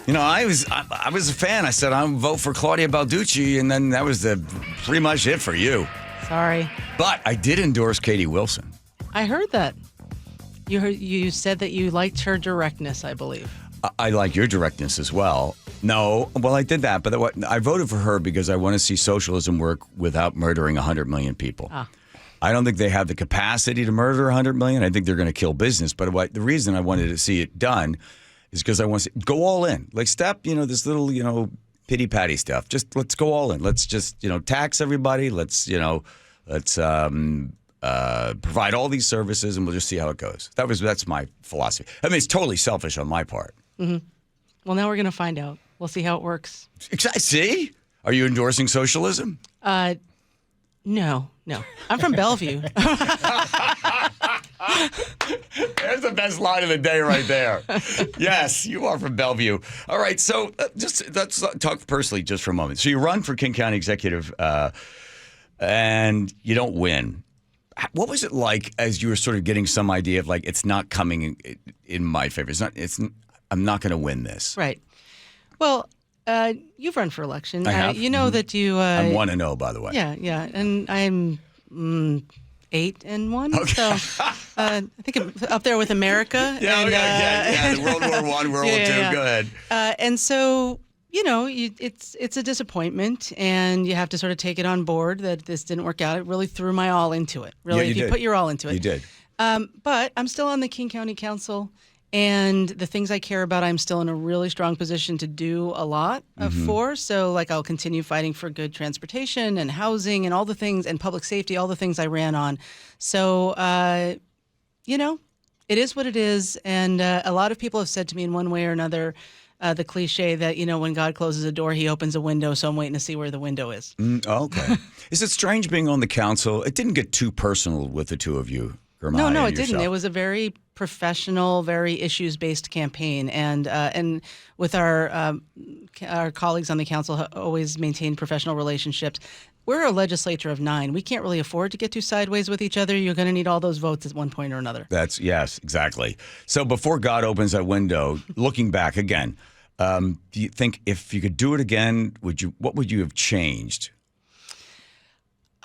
I was a fan. I said I'm vote for Claudia Balducci, and then that was pretty much it for you. Sorry. But I did endorse Katie Wilson. I heard that. You said that you liked her directness, I believe. I like your directness as well. No, well, I did that, but I voted for her because I want to see socialism work without murdering 100 million people. I don't think they have the capacity to murder 100 million. I think they're going to kill business. But the reason I wanted to see it done is because I want to go all in. Like, stop, this little, pity-patty stuff. Just let's go all in. Let's just, tax everybody. Let's provide all these services, and we'll just see how it goes. That's my philosophy. I mean, it's totally selfish on my part. Mm-hmm. Well, now we're going to find out. We'll see how it works. See? Are you endorsing socialism? No. I'm from Bellevue. There's the best line of the day right there. Yes, you are from Bellevue. All right, so let's talk personally just for a moment. So you run for King County Executive, and you don't win. What was it like as you were sort of getting some idea of, like, it's not coming in my favor? I'm not going to win this. Right. Well, you've run for election. I have. You know that you... I'm 1-0, by the way. Yeah. And I'm 8-1. Okay. So I think I'm up there with America. Yeah, World War I, World War II. Go ahead. And so... it's a disappointment, and you have to sort of take it on board that this didn't work out. It really threw my all into it. Really, if you put your all into it. You did. But I'm still on the King County Council, and the things I care about, I'm still in a really strong position to do a lot for. So, like, I'll continue fighting for good transportation and housing and all the things, and public safety, all the things I ran on. So, it is what it is. And a lot of people have said to me in one way or another, the cliche that, when God closes a door, he opens a window. So I'm waiting to see where the window is. Okay. Is it strange being on the council? It didn't get too personal with the two of you, Germani. No, it didn't. It was a very professional, very issues-based campaign. And with our colleagues on the council always maintain professional relationships. We're a legislature of 9. We can't really afford to get too sideways with each other. You're going to need all those votes at one point or another. Yes, exactly. So before God opens that window, looking back again, do you think if you could do it again, what would you have changed?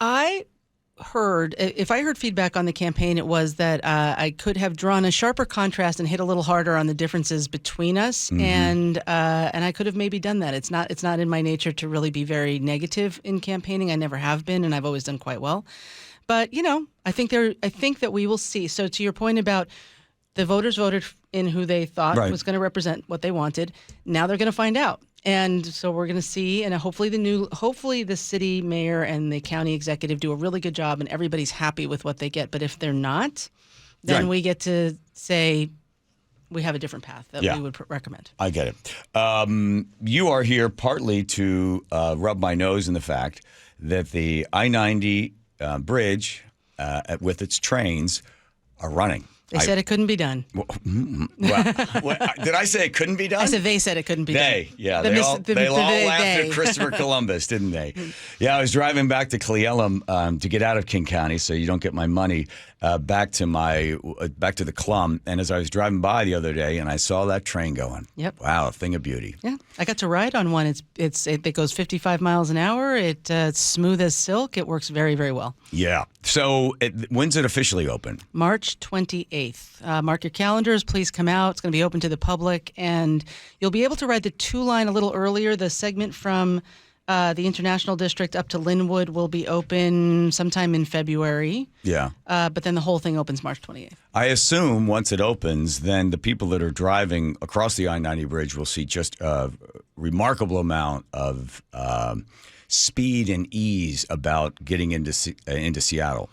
If I heard feedback on the campaign, it was that I could have drawn a sharper contrast and hit a little harder on the differences between us, and I could have maybe done that. It's not in my nature to really be very negative in campaigning. I never have been, and I've always done quite well. But I think that we will see. So to your point about the voters voted in who they thought was going to represent what they wanted. Now they're going to find out. And so we're going to see, and hopefully the city mayor and the county executive do a really good job, and everybody's happy with what they get. But if they're not, then we get to say we have a different path that we would recommend. I get it. You are here partly to rub my nose in the fact that the I-90 bridge with its trains are running. They said it couldn't be done. Well, did I say it couldn't be done? I said they said it couldn't be done. They all laughed at Christopher Columbus, didn't they? Yeah, I was driving back to Cle Elum to get out of King County, so you don't get my money, back to the Clum. And as I was driving by the other day, and I saw that train going. Yep. Wow, a thing of beauty. Yeah, I got to ride on one. It goes 55 miles an hour. It's smooth as silk. It works very, very well. Yeah. So when's it officially open? March 28th. Mark your calendars. Please come out. It's going to be open to the public, and you'll be able to ride the 2-line a little earlier. The segment from the International District up to Linwood will be open sometime in February. Yeah. But then the whole thing opens March 28th. I assume once it opens, then the people that are driving across the I-90 bridge will see just a remarkable amount of speed and ease about getting into Seattle.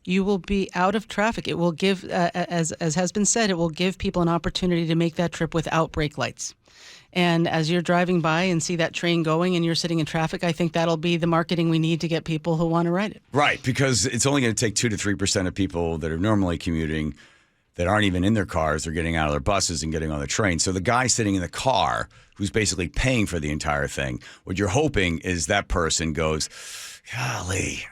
You will be out of traffic. It will give, as has been said, it will give people an opportunity to make that trip without brake lights. And as you're driving by and see that train going and you're sitting in traffic, I think that'll be the marketing we need to get people who want to ride it. Right, because it's only going to take 2 to 3% of people that are normally commuting that aren't even in their cars. They're getting out of their buses and getting on the train. So the guy sitting in the car who's basically paying for the entire thing, what you're hoping is that person goes, golly,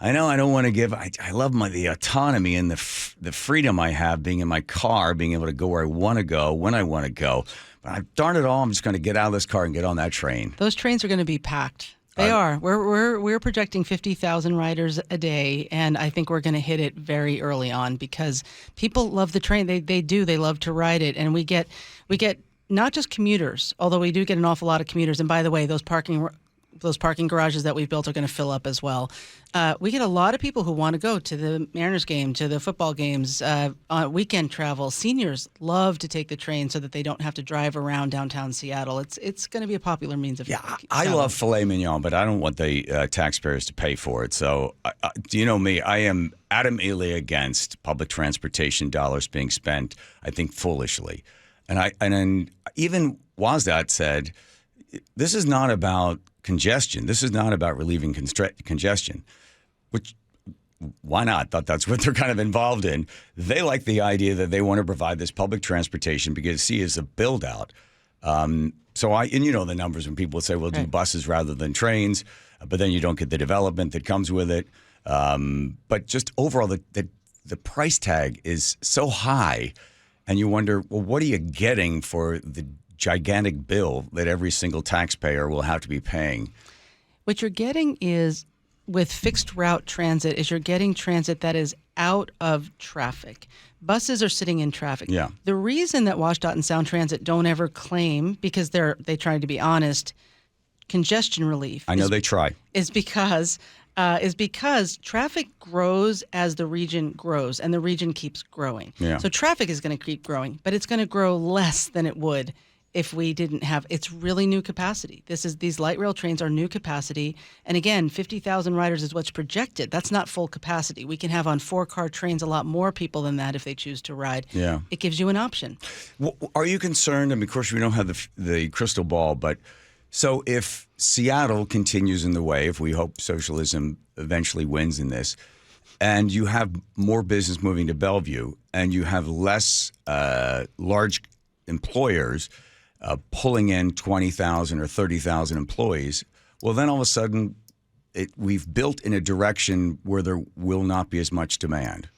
I know I don't want to give. I love the autonomy and the freedom I have being in my car, being able to go where I want to go, when I want to go. But darn it all, I'm just going to get out of this car and get on that train. Those trains are going to be packed. They are. We're projecting 50,000 riders a day, and I think we're going to hit it very early on because people love the train. They do. They love to ride it, and we get not just commuters, although we do get an awful lot of commuters. And by the way, those parking garages that we've built are going to fill up as well. We get a lot of people who want to go to the Mariners game, to the football games, on weekend travel. Seniors love to take the train so that they don't have to drive around downtown Seattle. It's going to be a popular means of travel. I love filet mignon, but I don't want the taxpayers to pay for it. So, do you know me? I am adamantly against public transportation dollars being spent, I think, foolishly. And even WSDOT said, this is not about congestion. This is not about relieving congestion, which, why not? That's what they're kind of involved in. They like the idea that they want to provide this public transportation because see is a build out. And you know the numbers when people say we'll do buses rather than trains, but then you don't get the development that comes with it. But just overall, the price tag is so high, and you wonder, well, what are you getting for the gigantic bill that every single taxpayer will have to be paying? What you're getting is, with fixed route transit, is you're getting transit that is out of traffic. Buses are sitting in traffic. Yeah. The reason that WashDOT and Sound Transit don't ever claim, because they try to be honest, congestion relief. I know they try. Is because traffic grows as the region grows, and the region keeps growing. Yeah. So traffic is going to keep growing, but it's going to grow less than it would if we didn't have. It's really new capacity. These light rail trains are new capacity, and again, 50,000 riders is what's projected. That's not full capacity. We can have on 4-car trains a lot more people than that if they choose to ride. Yeah, it gives you an option. Well, are you concerned? I mean, of course, we don't have the crystal ball, but so if Seattle continues in the way, if we hope socialism eventually wins in this, and you have more business moving to Bellevue, and you have less large employers pulling in 20,000 or 30,000 employees, well, then all of a sudden we've built in a direction where there will not be as much demand.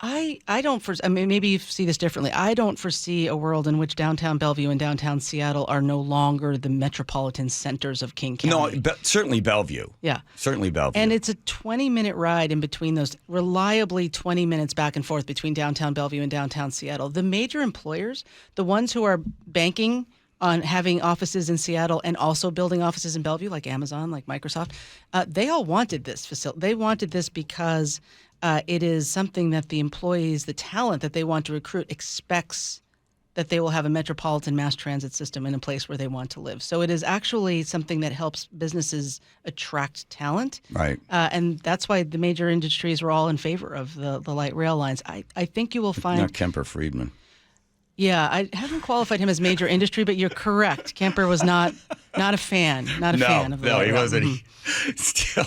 I don't foresee, I mean, maybe you see this differently. I don't foresee a world in which downtown Bellevue and downtown Seattle are no longer the metropolitan centers of King County. No, certainly Bellevue. Yeah. Certainly Bellevue. And it's a 20-minute ride in between those, reliably 20 minutes back and forth between downtown Bellevue and downtown Seattle. The major employers, the ones who are banking on having offices in Seattle and also building offices in Bellevue, like Amazon, like Microsoft, they all wanted this facility. They wanted this because it is something that the employees, the talent that they want to recruit, expects that they will have a metropolitan mass transit system in a place where they want to live. So it is actually something that helps businesses attract talent. Right. And that's why the major industries were all in favor of the light rail lines. I think you will find... Not Kemper Friedman. Yeah, I haven't qualified him as major industry, but you're correct. Kemper was not a fan. Not a fan of the light he rail. wasn't. Mm-hmm. Still.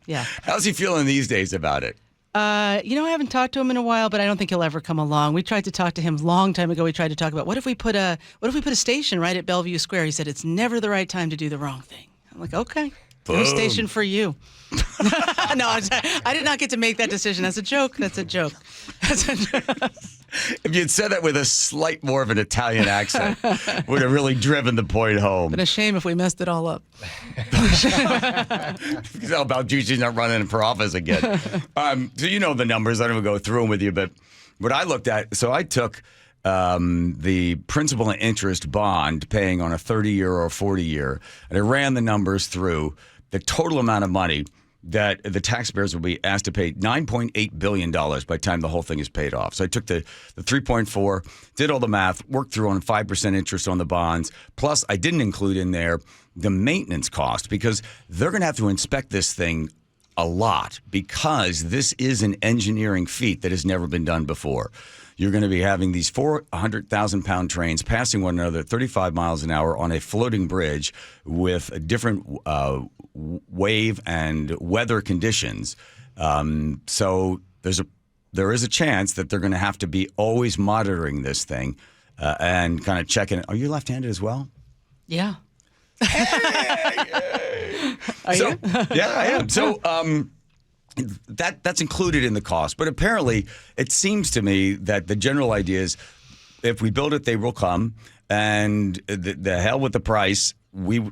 Yeah. How's he feeling these days about it? I haven't talked to him in a while, but I don't think he'll ever come along. We tried to talk to him a long time ago. We tried to talk about what if we put a station right at Bellevue Square. He said it's never the right time to do the wrong thing. I'm like, okay, no station for you. No, I did not get to make that decision. That's a joke. That's a joke. If you'd said that with a slight more of an Italian accent, would have really driven the point home. Been a shame if we messed it all up. Because how Balducci's not running for office again. So you know the numbers. I don't even go through them with you, but what I looked at, so I took the principal and interest bond paying on a 30-year or 40-year, and I ran the numbers through the total amount of money that the taxpayers will be asked to pay $9.8 billion by the time the whole thing is paid off. So I took the 3.4, did all the math, worked through on 5% interest on the bonds. Plus, I didn't include in there the maintenance cost because they're going to have to inspect this thing a lot because this is an engineering feat that has never been done before. You're going to be having these 400,000-pound trains passing one another 35 miles an hour on a floating bridge with different wave and weather conditions. So there is a chance that they're going to have to be always monitoring this thing and kind of checking it. Are you left-handed as well? Yeah. Are you? Yeah, I am. So that's included in the cost. But apparently, it seems to me that the general idea is If we build it, they will come. And the hell with the price.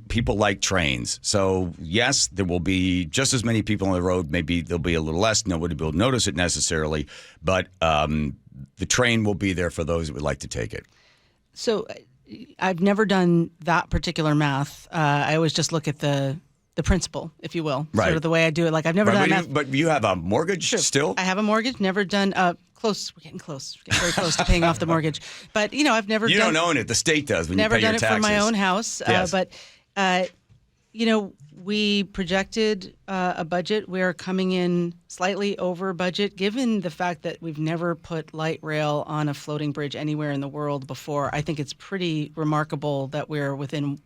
People like trains. So, yes, there will be just as many people on the road. Maybe there'll be a little less. Nobody will notice it necessarily. But the train will be there for those that would like to take it. So I've never done that particular math. I always just look at the principle, if you will, right. sort of the way I do it. Like I've never done math. But you have a mortgage still? I have a mortgage. Never done close. We're getting close. We're getting very close to paying off the mortgage. But I've never. You don't own it. The state does when you pay your taxes. Never done it for my own house. Yes. But we projected a budget. We are coming in slightly over budget, given the fact that we've never put light rail on a floating bridge anywhere in the world before. I think it's pretty remarkable that we're within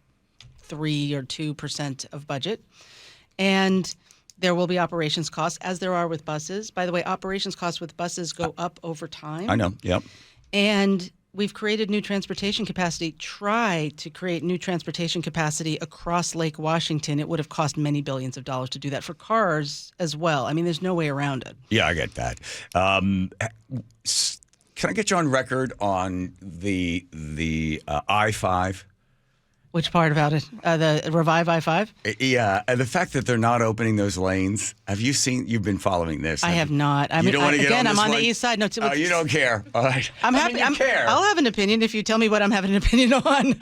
3 or 2% of budget. And there will be operations costs, as there are with buses. By the way, operations costs with buses go up over time. I know, yep. And we've created new transportation capacity. Try to create new transportation capacity across Lake Washington. It would have cost many billions of dollars to do that for cars as well. I mean, there's no way around it. Yeah, I get that. Can I get you on record on the I-5? Which part about it? The Revive I-5? Yeah, and the fact that they're not opening those lanes. Have you seen? You've been following this. I have not. You don't want to get on this I'm on one? the east side. No, you don't care. All right. I'm happy. You care. I'll have an opinion if you tell me what I'm having an opinion on.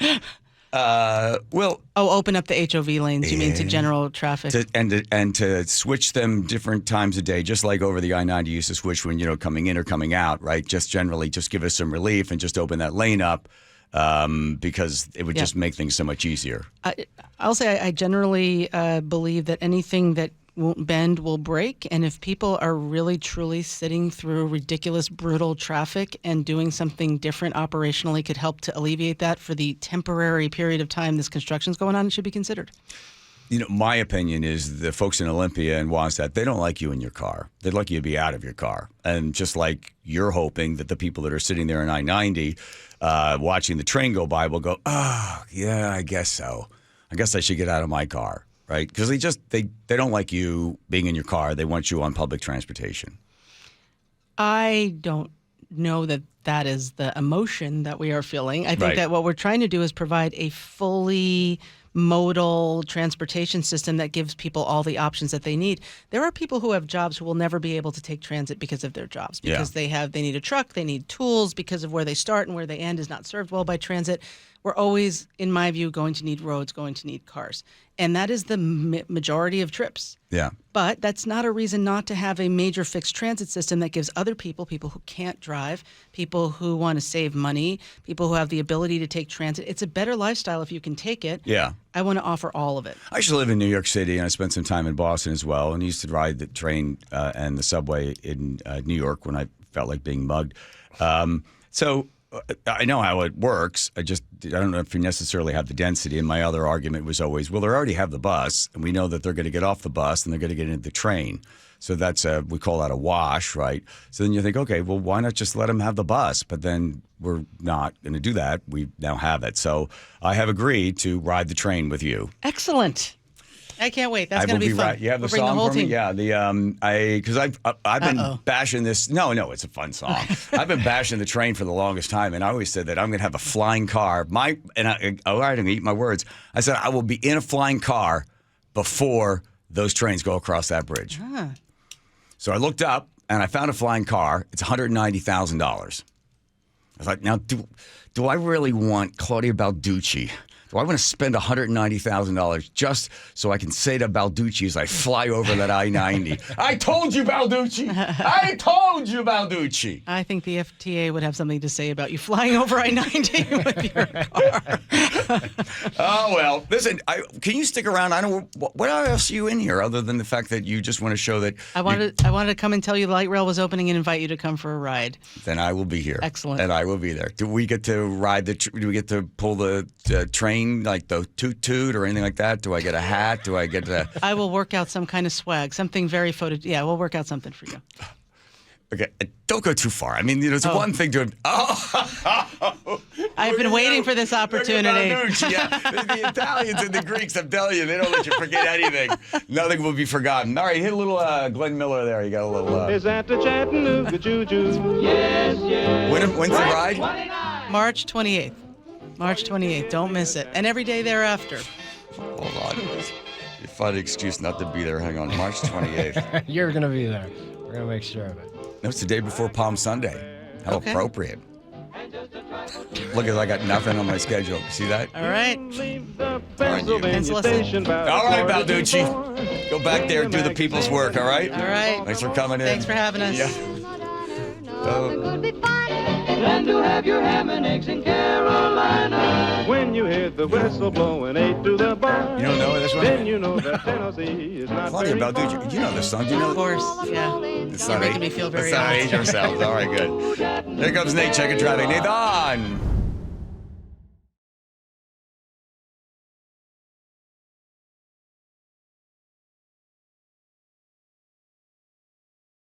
Open up the HOV lanes. You mean to general traffic? And to switch them different times a day, just like over the I-90 used to switch when coming in or coming out, right? Just generally, just give us some relief and just open that lane up. Because it would just make things so much easier. I'll say I generally believe that anything that won't bend will break. And if people are really, truly sitting through ridiculous, brutal traffic and doing something different operationally could help to alleviate that for the temporary period of time this construction's going on, it should be considered. My opinion is the folks in Olympia and Wansat, they don't like you in your car. They'd like you to be out of your car. And just like you're hoping that the people that are sitting there in I-90 watching the train go by will go, yeah, I guess so. I guess I should get out of my car, right? Because they don't like you being in your car. They want you on public transportation. I don't know that is the emotion that we are feeling. I think that what we're trying to do is provide a fully modal transportation system that gives people all the options that they need. There are people who have jobs who will never be able to take transit because of their jobs, because they need a truck, they need tools, because of where they start and where they end is not served well by transit. We're always, in my view, going to need roads, going to need cars. And that is the majority of trips. Yeah. But that's not a reason not to have a major fixed transit system that gives other people who can't drive, people who want to save money, people who have the ability to take transit. It's a better lifestyle if you can take it. Yeah. I want to offer all of it. I used to live in New York City, and I spent some time in Boston as well, and I used to ride the train and the subway in New York when I felt like being mugged. So I know how it works. I don't know if you necessarily have the density. And my other argument was always, well, they already have the bus, and we know that they're going to get off the bus and they're going to get into the train. So we call that a wash, right? So then you think, okay, well, why not just let them have the bus? But then we're not going to do that. We now have it. So I have agreed to ride the train with you. Excellent. I can't wait. That's going to be fun. Right. You have the bring song the whole for me? team. Yeah. Because I've been bashing this. No, it's a fun song. I've been bashing the train for the longest time, and I always said that I'm going to have a flying car. I didn't eat my words. I said I will be in a flying car before those trains go across that bridge. So I looked up and I found a flying car. It's $190,000. I thought, now do I really want Claudia Balducci? Do I want to spend $190,000 just so I can say to Balducci as I fly over that I-90, I told you, Balducci! I told you, Balducci! I think the FTA would have something to say about you flying over I-90 with your car. Oh, well. Listen, can you stick around? I don't. What else are you in here other than the fact that you just want to show that... I wanted to come and tell you the light rail was opening and invite you to come for a ride. Then I will be here. Excellent. And I will be there. Do we get to ride do we get to pull the train, like the toot or anything like that? Do I get a hat? Do I get a... I will work out some kind of swag, something very Yeah, we'll work out something for you. Okay, don't go too far. I mean, it's one thing to... I've been waiting for this opportunity. The Italians and the Greeks, I'm telling you, they don't let you forget anything. Nothing will be forgotten. All right, hit a little Glenn Miller there. You got a little... Is that the Chattanooga Juju? Yes, yes. When's the ride? March 28th. March 28th. Don't miss it. And every day thereafter. Hold on. You find an excuse not to be there. Hang on. March 28th. You're going to be there. We're going to make sure of it. That's the day before Palm Sunday. How Okay. appropriate. Look at I got nothing on my schedule. See that? All right. Pencil us in. All right, Balducci. Go back there and do the people's work, all right? All right. Thanks for coming in. Thanks for having us. Yeah. And to have your ham and eggs in Carolina. When you hear the whistle blowing 8 to the bar, You don't know this one? then you know that Tennessee is not Claudia very Balducci, far. you know this song. Do you know Of course. Yeah. It's You're not making age- me feel very Let's not old. age ourselves. All right, good. Here comes Nate. Check it driving. Nathan.